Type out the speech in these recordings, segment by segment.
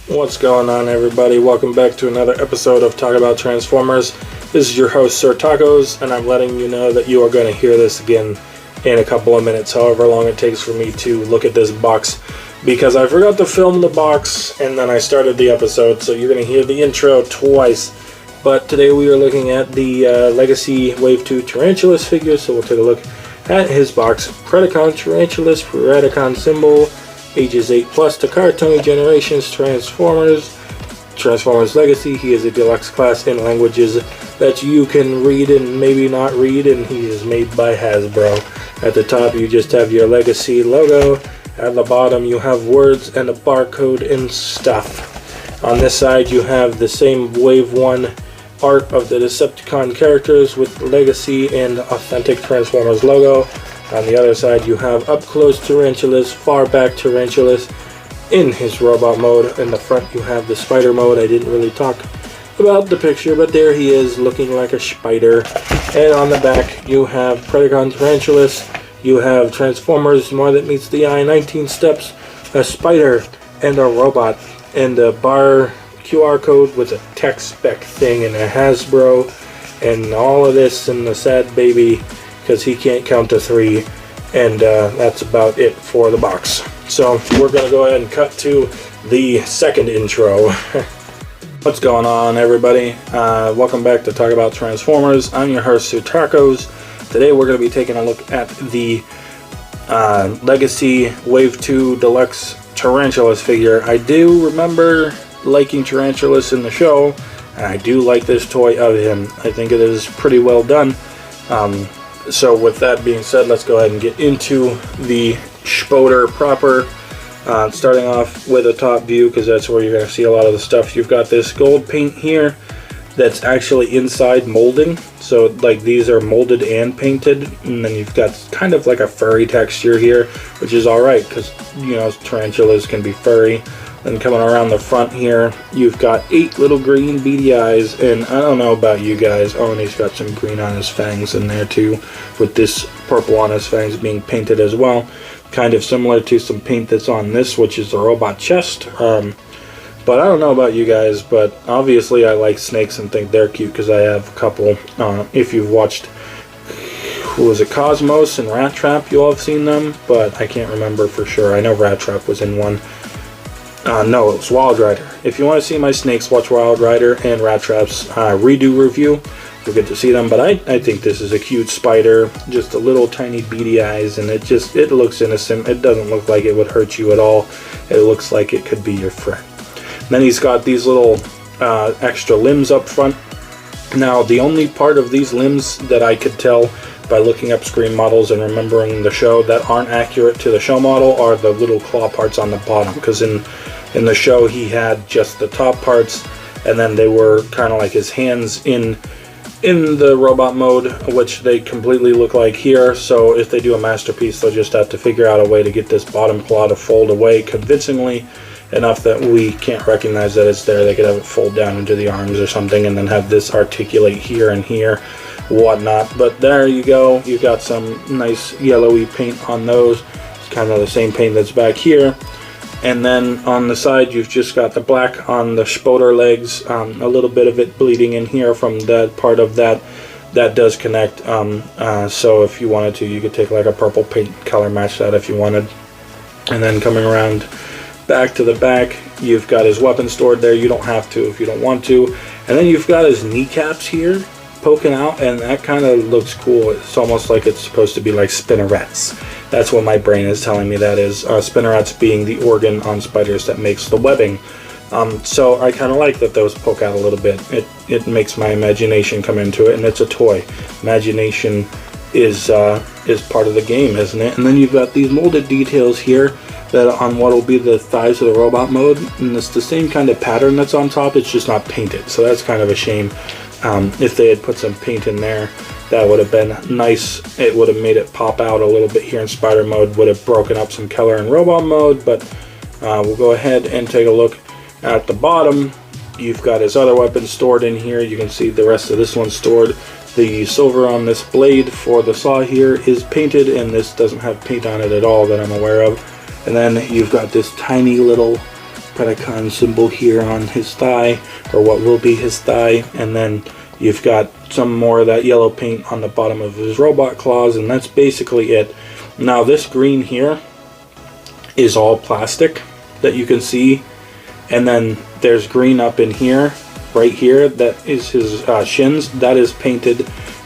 What's going on, everybody? Welcome back to another episode of Talk About Transformers. This is your host, Sir Tacos, and I'm letting you know that you are going to hear this again in a couple of minutes, however long it takes for me to look at this box, because I forgot to film the box and then I started the episode, so you're going to hear the intro twice. But today we are looking at the Legacy Wave 2 Tarantulas figure, so we'll take a look at his box. Predacon Tarantulas, Predacon symbol, ages 8+ to Cartoony Generations, Transformers Legacy. He is a deluxe class in languages that you can read and maybe not read, and he is made by Hasbro. At the top you just have your Legacy logo. At the bottom you have words and a barcode and stuff. On this side you have the same Wave 1 art of the Decepticon characters with Legacy and authentic Transformers logo. On the other side you have up close Tarantulas, far back Tarantulas in his robot mode. In the front you have the spider mode. I didn't really talk about the picture, but there he is looking like a spider. And on the back you have Predacon Tarantulas, you have Transformers More That Meets the Eye, 19 steps, a spider, and a robot, and a bar QR code with a tech spec thing and a Hasbro, and all of this, and the sad baby because he can't count to 3, and that's about it for the box. So we're going to go ahead and cut to the second intro. What's going on, everybody? Welcome back to Talk About Transformers. I'm your host, Sir Tacos. Today we're going to be taking a look at the Legacy Wave 2 Deluxe Tarantulas figure. I do remember liking Tarantulas in the show, and I do like this toy of him. I think it is pretty well done. So with that being said, let's go ahead and get into the spoder proper. Starting off with a top view, because that's where you're going to see a lot of the stuff. You've got this gold paint here that's actually inside molding. So like these are molded and painted, and then you've got kind of like a furry texture here, which is alright because, you know, tarantulas can be furry. Then coming around the front here, you've got 8 little green beady eyes, and I don't know about you guys. Oh, and he's got some green on his fangs in there too, with this purple on his fangs being painted as well. Kind of similar to some paint that's on this, which is the robot chest. But I don't know about you guys, but obviously I like snakes and think they're cute because I have a couple. If you've watched, who was it, Cosmos and Rat Trap, you all have seen them, but I can't remember for sure. I know Rat Trap was in one. No, it was Wild Rider. If you want to see my snakes, watch Wild Rider and Rat Trap's redo review. You'll get to see them, but I think this is a cute spider. Just a little tiny beady eyes, and it looks innocent. It doesn't look like it would hurt you at all. It looks like it could be your friend. And then he's got these little extra limbs up front. Now, the only part of these limbs that I could tell by looking up screen models and remembering the show that aren't accurate to the show model are the little claw parts on the bottom, because in the show he had just the top parts, and then they were kind of like his hands in the robot mode, which they completely look like here. So if they do a masterpiece, they'll just have to figure out a way to get this bottom claw to fold away convincingly enough that we can't recognize that it's there. They could have it fold down into the arms or something, and then have this articulate here and here, whatnot. But there you go. You got some nice yellowy paint on those. It's kind of the same paint that's back here. And then on the side you've just got the black on the spoder legs, a little bit of it bleeding in here from that part of that does connect. So if you wanted to, you could take like a purple paint color, match that if you wanted. And then coming around back to the back, you've got his weapon stored there. You don't have to if you don't want to. And then you've got his kneecaps here poking out, and that kind of looks cool. It's almost like it's supposed to be like spinnerets. That's what my brain is telling me that is. Spinnerets being the organ on spiders that makes the webbing. So I kind of like that those poke out a little bit. It makes my imagination come into it, and it's a toy. Imagination is part of the game, isn't it? And then you've got these molded details here that on what will be the thighs of the robot mode, and it's the same kind of pattern that's on top. It's just not painted, so that's kind of a shame. If they had put some paint in there, that would have been nice. It would have made it pop out a little bit here in spider mode, would have broken up some color in robot mode. But we'll go ahead and take a look at the bottom. You've got his other weapons stored in here. You can see the rest of this one stored. The silver on this blade for the saw here is painted, and this doesn't have paint on it at all that I'm aware of. And then you've got this tiny little Predacon symbol here on his thigh, or what will be his thigh, and then you've got some more of that yellow paint on the bottom of his robot claws, and that's basically it. Now this green here is all plastic that you can see, and then there's green up in here, right here, that is his shins. That is painted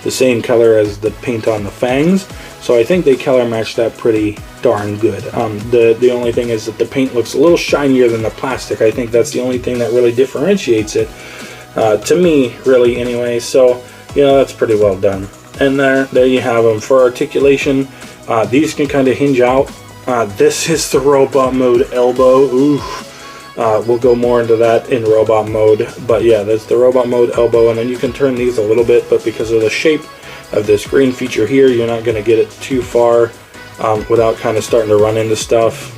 the same color as the paint on the fangs, so I think they color match that pretty darn good. The only thing is that the paint looks a little shinier than the plastic. I think that's the only thing that really differentiates it, to me, really, anyway. So, you know, that's pretty well done. And there you have them. For articulation, these can kind of hinge out. This is the robot mode elbow. Oof. We'll go more into that in robot mode, but yeah, that's the robot mode elbow, and then you can turn these a little bit, but because of the shape of this green feature here, you're not going to get it too far without kind of starting to run into stuff.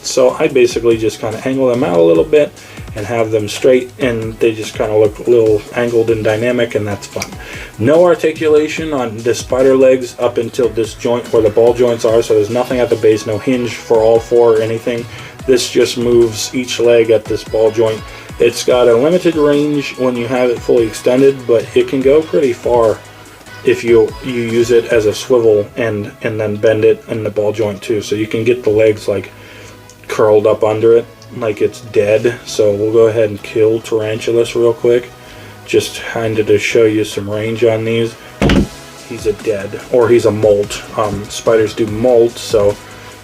So I basically just kind of angle them out a little bit and have them straight, and they just kind of look a little angled and dynamic, and that's fun. No articulation on the spider legs up until this joint where the ball joints are, so there's nothing at the base, no hinge for all four or anything. This just moves each leg at this ball joint. It's got a limited range when you have it fully extended, but it can go pretty far if you use it as a swivel and then bend it in the ball joint too. So you can get the legs like curled up under it like it's dead. So we'll go ahead and kill Tarantulas real quick, just kind of to show you some range on these. He's a dead, or he's a molt. Spiders do molt, so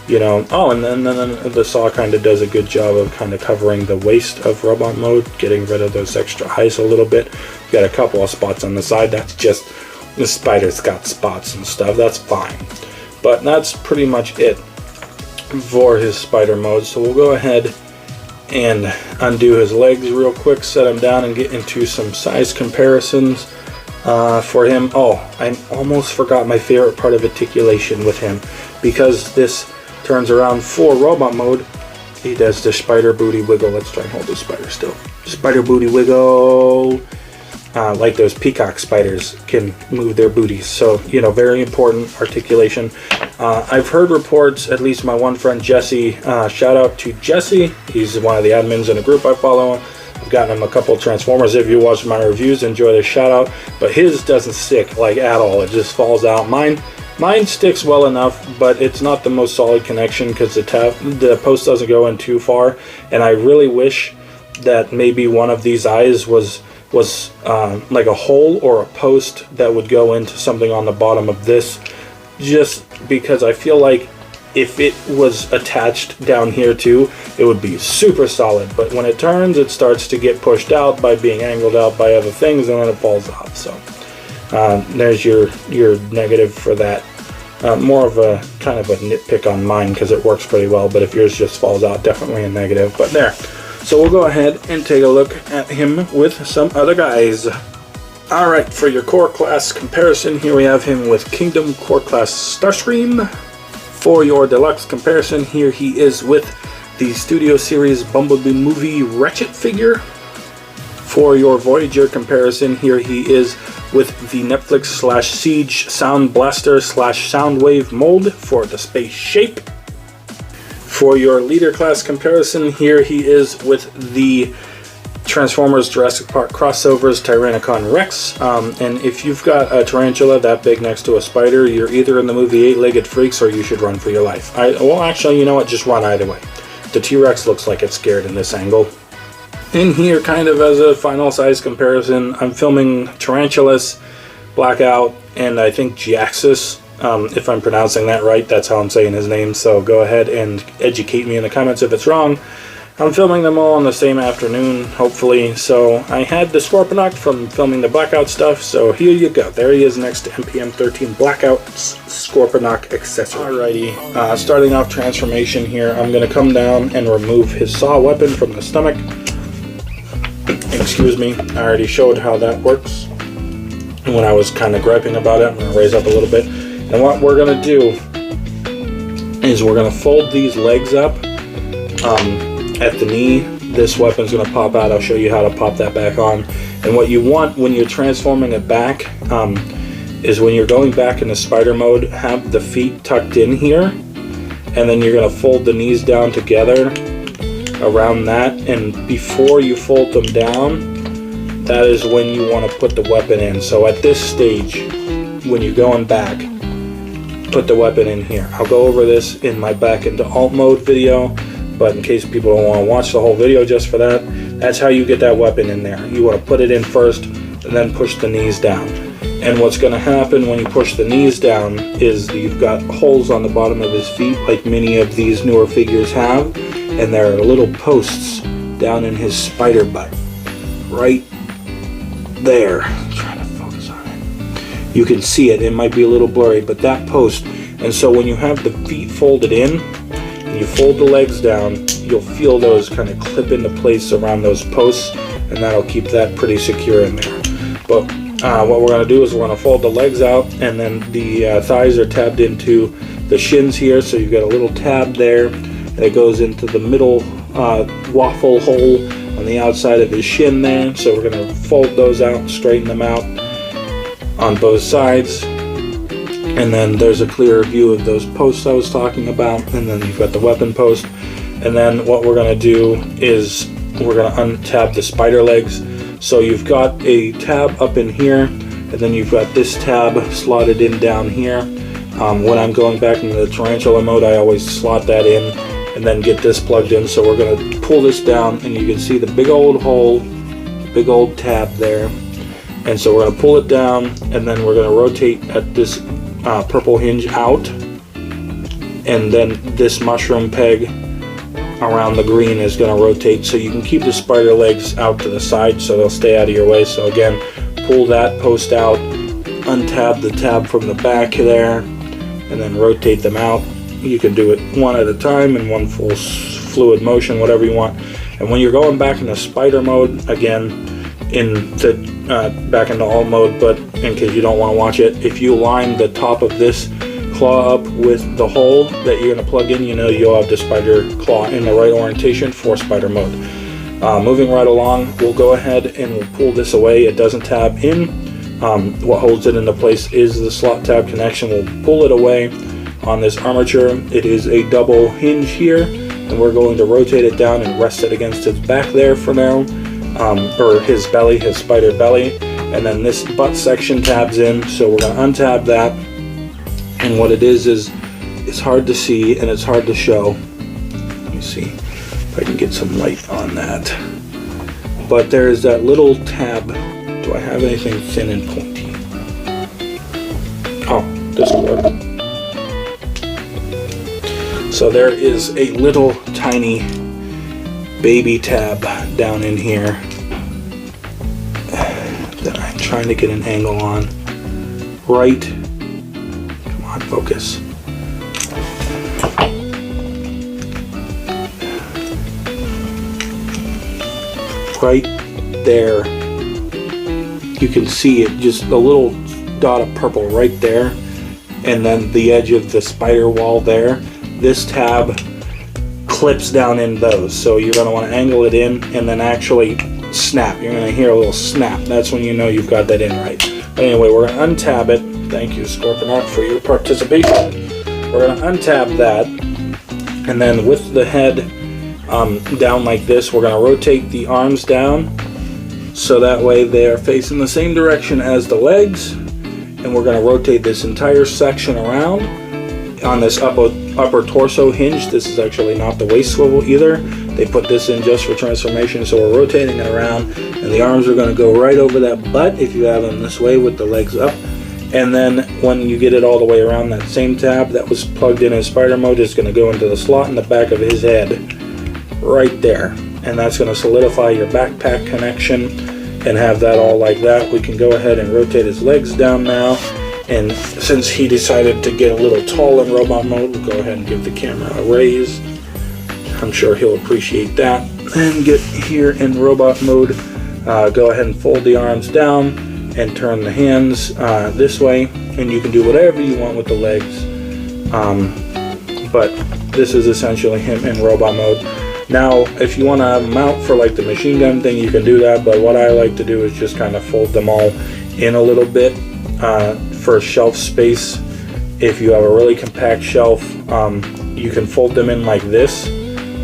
you know. Oh, and then the saw kind of does a good job of kind of covering the waist of robot mode, getting rid of those extra eyes a little bit. Got a couple of spots on the side. That's just the spider's got spots and stuff. That's fine, but that's pretty much it for his spider mode. So we'll go ahead and undo his legs real quick, set him down, and get into some size comparisons for him. Oh, I almost forgot my favorite part of articulation with him, because this turns around for robot mode. He does the spider booty wiggle. Let's try and hold the spider still. Spider booty wiggle. Like those peacock spiders can move their booties. So, you know, very important articulation. I've heard reports, at least my one friend Jesse, shout out to Jesse. He's one of the admins in a group I follow. I've gotten him a couple of Transformers. If you watch my reviews, enjoy the shout out. But his doesn't stick like at all. It just falls out. Mine sticks well enough, but it's not the most solid connection because the post doesn't go in too far. And I really wish that maybe one of these eyes was like a hole or a post that would go into something on the bottom of this, just because I feel like if it was attached down here too, it would be super solid. But when it turns, it starts to get pushed out by being angled out by other things, and then it falls off. So there's your negative for that. More of a kind of a nitpick on mine because it works pretty well, but if yours just falls out, definitely a negative. But there. So we'll go ahead and take a look at him with some other guys. Alright, for your core class comparison, here we have him with Kingdom Core Class Starscream. For your deluxe comparison, here he is with the Studio Series Bumblebee Movie Ratchet figure. For your Voyager comparison, here he is with the Netflix / Siege Sound Blaster / Soundwave mold for the space shape. For your leader class comparison, here he is with the Transformers Jurassic Park crossovers Tyrannicon Rex. And if you've got a tarantula that big next to a spider, you're either in the movie Eight-Legged Freaks or you should run for your life. Well, actually, you know what? Just run either way. The T-Rex looks like it's scared in this angle. In here, kind of as a final size comparison, I'm filming Tarantulas, Blackout, and I think Jaxus. If I'm pronouncing that right, that's how I'm saying his name, so go ahead and educate me in the comments if it's wrong. I'm filming them all on the same afternoon, hopefully, so I had the Scorponok from filming the Blackout stuff, so here you go. There he is next to MPM-13 Blackout's Scorponok accessory. Alrighty, starting off transformation here, I'm going to come down and remove his saw weapon from the stomach. Excuse me, I already showed how that works when I was kind of griping about it. I'm going to raise up a little bit. And what we're going to do is we're going to fold these legs up at the knee. This weapon's going to pop out. I'll show you how to pop that back on. And what you want when you're transforming it back is when you're going back into spider mode, have the feet tucked in here. And then you're going to fold the knees down together around that, and before you fold them down, that is when you want to put the weapon in. So at this stage, when you're going back, put the weapon in here. I'll go over this in my back into alt mode video, but in case people don't want to watch the whole video just for that, that's how you get that weapon in there. You want to put it in first and then push the knees down. And what's going to happen when you push the knees down is you've got holes on the bottom of his feet like many of these newer figures have, and there are little posts down in his spider butt right there. I'm trying to focus on it. You can see it. It might be a little blurry, but that post. And so when you have the feet folded in and you fold the legs down, you'll feel those kind of clip into place around those posts, and that'll keep that pretty secure in there. But what we're going to do is we're going to fold the legs out, and then the thighs are tabbed into the shins here, so you've got a little tab there that goes into the middle waffle hole on the outside of his shin there. So we're going to fold those out, straighten them out on both sides, and then there's a clearer view of those posts I was talking about, and then you've got the weapon post. And then what we're going to do is we're going to untab the spider legs. So you've got a tab up in here, and then you've got this tab slotted in down here. When I'm going back into the tarantula mode, I always slot that in and then get this plugged in. So we're going to pull this down, and you can see the big old hole, big old tab there. And so we're going to pull it down, and then we're going to rotate at this purple hinge out, and then this mushroom peg around the green is going to rotate, so you can keep the spider legs out to the side so they'll stay out of your way. So again, pull that post out, untab the tab from the back there, and then rotate them out. You can do it one at a time in one full fluid motion, whatever you want. And when you're going back into spider mode, again, back into all mode, but in case you don't want to watch it, if you line the top of this claw up with the hole that you're going to plug in, you know you'll have the spider claw in the right orientation for spider mode. Moving right along, we'll go ahead and we'll pull this away. It doesn't tab in. What holds it into place is the slot tab connection. We'll pull it away on this armature. It is a double hinge here, and we're going to rotate it down and rest it against his back there for now, or his belly, his spider belly. And then this butt section tabs in, so we're going to untab that. And what it is it's hard to see and it's hard to show. Let me see if I can get some light on that. But there is that little tab. Do I have anything thin and pointy? Oh, this will work. So there is a little tiny baby tab down in here that I'm trying to get an angle on. Right. Focus. Right there. You can see it, just a little dot of purple right there, and then the edge of the spider wall there. This tab clips down in those, so you're going to want to angle it in and then actually snap. You're going to hear a little snap. That's when you know you've got that in right. But anyway, we're going to untab it. Thank you, Scorponok, for your participation. We're going to untab that, and then with the head down like this, we're going to rotate the arms down so that way they are facing the same direction as the legs, and we're going to rotate this entire section around on this upper torso hinge. This is actually not the waist swivel either. They put this in just for transformation, so we're rotating it around, and the arms are going to go right over that butt if you have them this way with the legs up. And then when you get it all the way around, that same tab that was plugged in as spider mode is going to go into the slot in the back of his head right there, and that's going to solidify your backpack connection and have that all like that. We can go ahead and rotate his legs down now, and since he decided to get a little tall in robot mode, we'll go ahead and give the camera a raise. I'm sure he'll appreciate that. And get here in robot mode, go ahead and fold the arms down and turn the hands this way, and you can do whatever you want with the legs, but this is essentially him in robot mode. Now if you want to have him out for like the machine gun thing, you can do that, but what I like to do is just kind of fold them all in a little bit for shelf space. If you have a really compact shelf, you can fold them in like this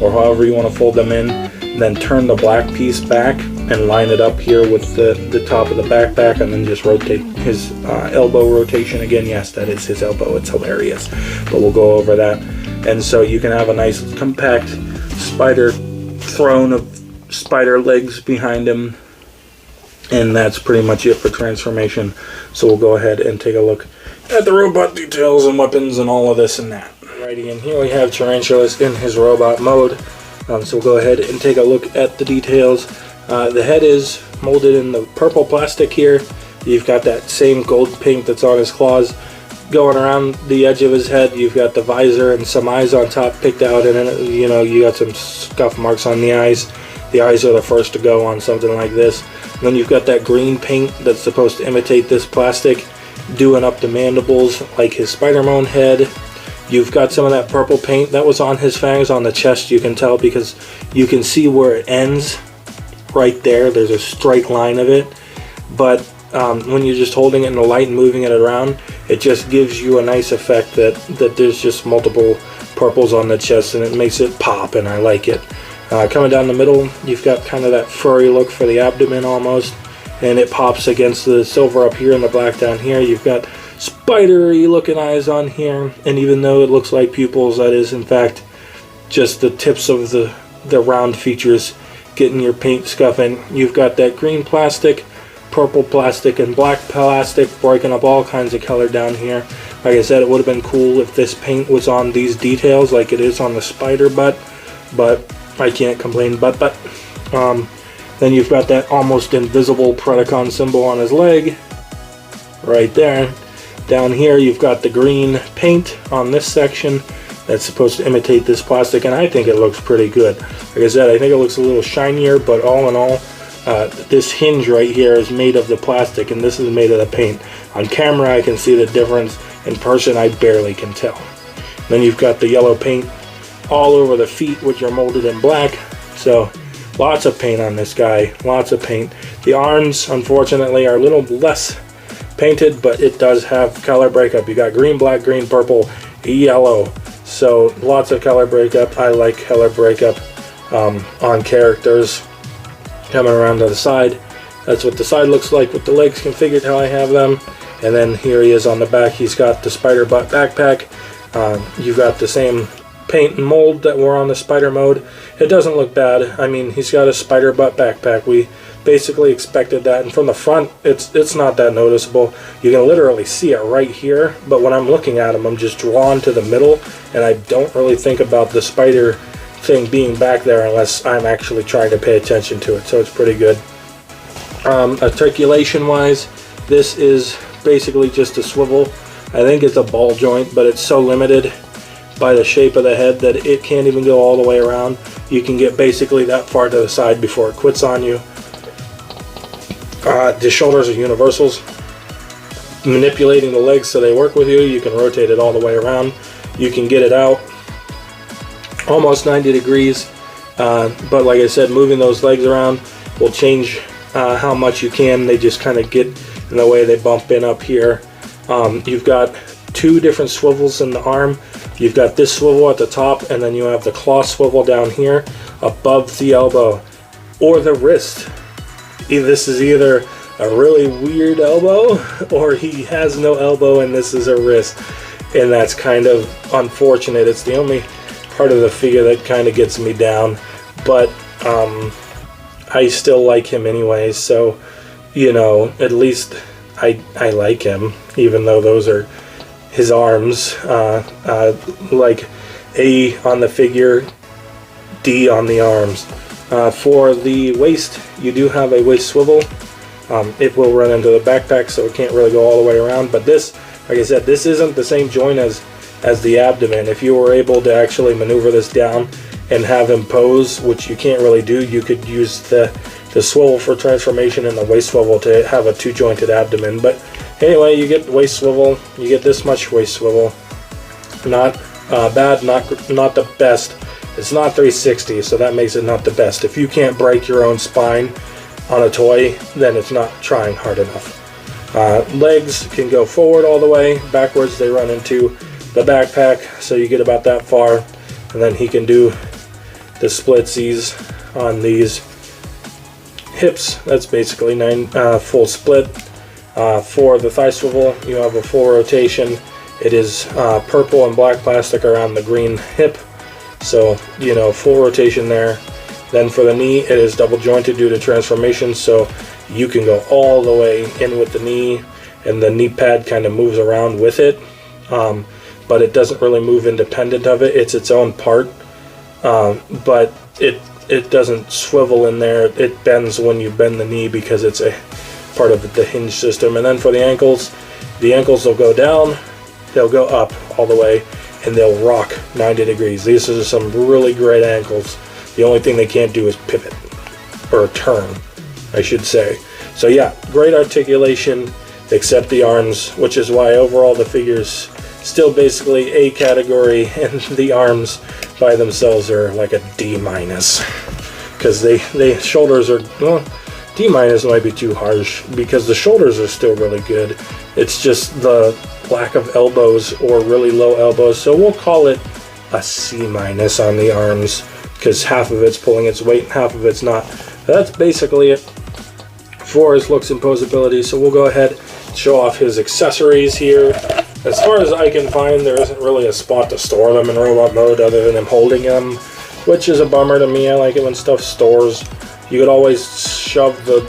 or however you want to fold them in, and then turn the black piece back and line it up here with the top of the backpack, and then just rotate his elbow rotation again. Yes, that is his elbow. It's hilarious, but we'll go over that. And so you can have a nice compact spider throne of spider legs behind him, and that's pretty much it for transformation. So we'll go ahead and take a look at the robot details and weapons and all of this and that. Alrighty, and here we have Tarantulas in his robot mode. So we'll go ahead and take a look at the details. The head is molded in the purple plastic here. You've got that same gold paint that's on his claws going around the edge of his head. You've got the visor and some eyes on top picked out, and then, you know, you got some scuff marks on the eyes. The eyes are the first to go on something like this. And then you've got that green paint that's supposed to imitate this plastic, doing up the mandibles like his Spider-Man head. You've got some of that purple paint that was on his fangs on the chest. You can tell because you can see where it ends right there. There's a straight line of it, but when you're just holding it in the light and moving it around, it just gives you a nice effect that there's just multiple purples on the chest, and it makes it pop, and I like it. Coming down the middle, you've got kind of that furry look for the abdomen almost, and it pops against the silver up here and the black down here. You've got spidery looking eyes on here, and even though it looks like pupils, that is in fact just the tips of the round features getting your paint scuffing. You've got that green plastic, purple plastic, and black plastic breaking up all kinds of color down here. Like I said, it would have been cool if this paint was on these details like it is on the spider butt, but I can't complain. But then you've got that almost invisible Predacon symbol on his leg right there. Down here you've got the green paint on this section that's supposed to imitate this plastic, and I think it looks pretty good. Like I said, I think it looks a little shinier, but all in all, this hinge right here is made of the plastic, and this is made of the paint. On camera I can see the difference. In person I barely can tell. Then you've got the yellow paint all over the feet, which are molded in black. So lots of paint on this guy, lots of paint. The arms unfortunately are a little less painted, but it does have color breakup. You got green, black, green, purple, yellow. So lots of color breakup. I like color breakup on characters. Coming around to the side, that's what the side looks like with the legs configured how I have them. And then here he is on the back. He's got the spider butt backpack. You've got the same paint and mold that were on the spider mode. It doesn't look bad. I mean, he's got a spider butt backpack. We basically expected that, and from the front it's not that noticeable. You can literally see it right here, but when I'm looking at him I'm just drawn to the middle, and I don't really think about the spider thing being back there unless I'm actually trying to pay attention to it. So it's pretty good. Articulation wise, this is basically just a swivel. I think it's a ball joint, but it's so limited by the shape of the head that it can't even go all the way around. You can get basically that far to the side before it quits on you. The shoulders are universals. Manipulating the legs so they work with you, you can rotate it all the way around. You can get it out almost 90 degrees, but like I said, moving those legs around will change how much you can. They just kind of get in the way. They bump in up here. You've got two different swivels in the arm. You've got this swivel at the top, and then you have the claw swivel down here above the elbow or the wrist. This is either a really weird elbow or he has no elbow and this is a wrist, and that's kind of unfortunate. It's the only part of the figure that kind of gets me down, but I still like him anyway, so you know, at least I like him, even though those are his arms, like A on the figure, D on the arms. For the waist, you do have a waist swivel. It will run into the backpack, so it can't really go all the way around, but this, like I said, this isn't the same joint as the abdomen. If you were able to actually maneuver this down and have him pose, which you can't really do, you could use the swivel for transformation and the waist swivel to have a two-jointed abdomen. But anyway, you get the waist swivel, you get this much waist swivel. Not bad, not the best. It's not 360, so that makes it not the best. If you can't break your own spine on a toy, then it's not trying hard enough. Legs can go forward all the way, backwards they run into the backpack, so you get about that far, and then he can do the splitsies on these hips. That's basically full split. For the thigh swivel, you have a full rotation. It is purple and black plastic around the green hip, so full rotation there. Then for the knee, it is double jointed due to transformation, so you can go all the way in with the knee, and the knee pad kind of moves around with it, but it doesn't really move independent of it. It's its own part, but it doesn't swivel in there. It bends when you bend the knee because it's a part of the hinge system. And then for the ankles will go down, they'll go up all the way, and they'll rock 90 degrees. These are some really great ankles. The only thing they can't do is pivot, or turn, I should say. So yeah, great articulation, except the arms, which is why overall the figure's still basically A category, and the arms by themselves are like a D-, because they shoulders are, well, D- might be too harsh, because the shoulders are still really good. It's just the lack of elbows or really low elbows, so we'll call it a C- on the arms, because half of it's pulling its weight and half of it's not. That's basically it for his looks and posability. So we'll go ahead and show off his accessories here. As far as I can find, there isn't really a spot to store them in robot mode other than him holding them, which is a bummer to me. I like it when stuff stores. You could always shove the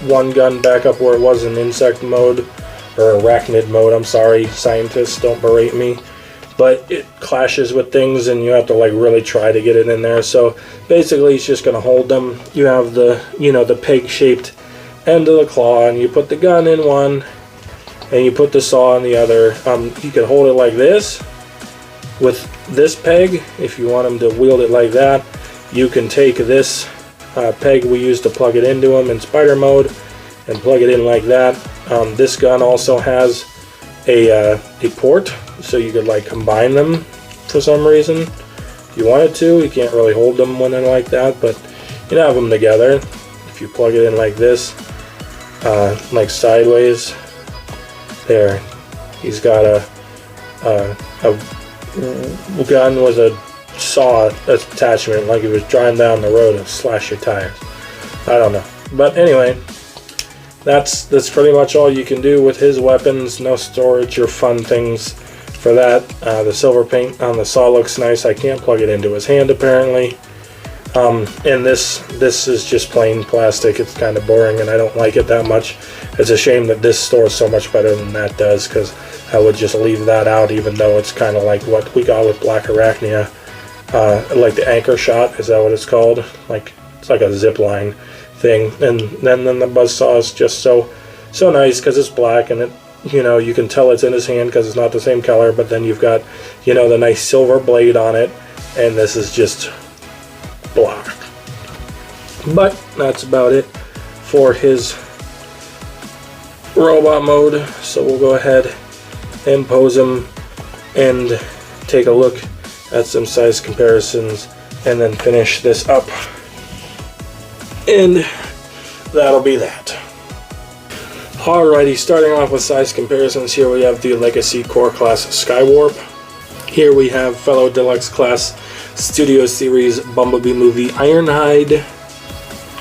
one gun back up where it was in insect mode, or arachnid mode. I'm sorry, scientists, don't berate me. But it clashes with things and you have to like really try to get it in there. So basically he's just going to hold them. You have the, the peg-shaped end of the claw, and you put the gun in one and you put the saw in the other. You can hold it like this with this peg if you want him to wield it like that. You can take this peg we used to plug it into him in spider mode and plug it in like that. This gun also has a port, so you could like combine them for some reason if you wanted to. You can't really hold them when they're like that, but you can have them together if you plug it in like this, like sideways. There, he's got a gun with a saw attachment, like he was driving down the road and slash your tires. I don't know, but anyway, that's pretty much all you can do with his weapons. No storage or fun things for that. The silver paint on the saw looks nice. I can't plug it into his hand apparently. And this is just plain plastic. It's kind of boring and I don't like it that much. It's a shame that this stores so much better than that does, because I would just leave that out, even though it's kind of like what we got with Black Arachnia. Like the anchor shot, is that what it's called? Like it's like a zip line thing. And then the buzzsaw is just so nice because it's black, and it, you can tell it's in his hand because it's not the same color, but then you've got, the nice silver blade on it, and this is just black. But that's about it for his robot mode. So we'll go ahead and pose him and take a look at some size comparisons and then finish this up. And that'll be that. Alrighty, starting off with size comparisons, here we have the Legacy Core Class Skywarp. Here we have fellow Deluxe Class Studio Series Bumblebee Movie Ironhide.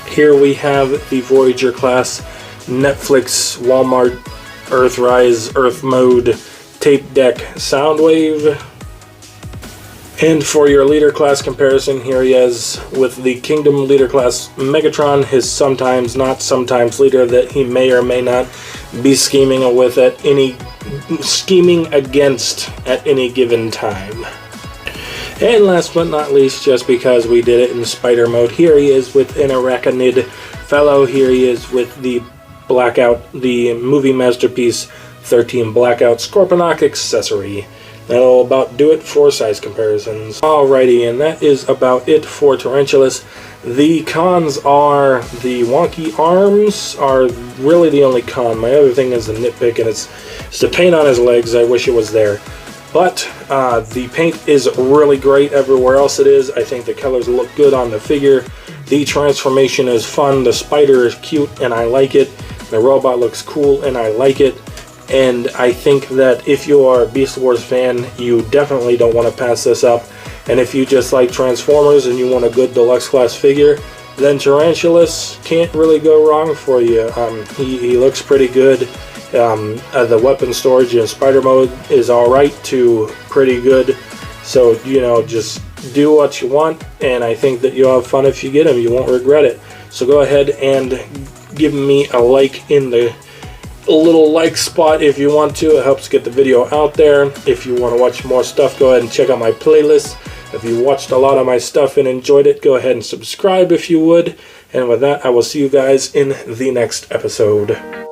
Here we have the Voyager Class Netflix Walmart Earthrise Earth Mode Tape Deck Soundwave. And for your Leader Class comparison, here he is with the Kingdom Leader Class Megatron, his sometimes not sometimes leader that he may or may not be scheming against at any given time. And last but not least, just because we did it in spider mode, here he is with an arachnid fellow. Here he is with the Blackout, the movie masterpiece 13 Blackout Scorponok accessory. That'll about do it for size comparisons. Alrighty, and that is about it for Tarantulas. The cons are the wonky arms are really the only con. My other thing is the nitpick, and it's the paint on his legs. I wish it was there. But the paint is really great everywhere else it is. I think the colors look good on the figure. The transformation is fun. The spider is cute, and I like it. The robot looks cool, and I like it. And I think that if you are a Beast Wars fan, you definitely don't want to pass this up. And if you just like Transformers and you want a good Deluxe class figure, then Tarantulas can't really go wrong for you. He looks pretty good. The weapon storage in Spider Mode is alright to pretty good. So, you know, just do what you want, and I think that you'll have fun if you get him. You won't regret it. So go ahead and give me a like in the little like spot if you want to. It helps get the video out there. If you want to watch more stuff, go ahead and check out my playlist. If you watched a lot of my stuff and enjoyed it, go ahead and subscribe if you would. And with that, I will see you guys in the next episode.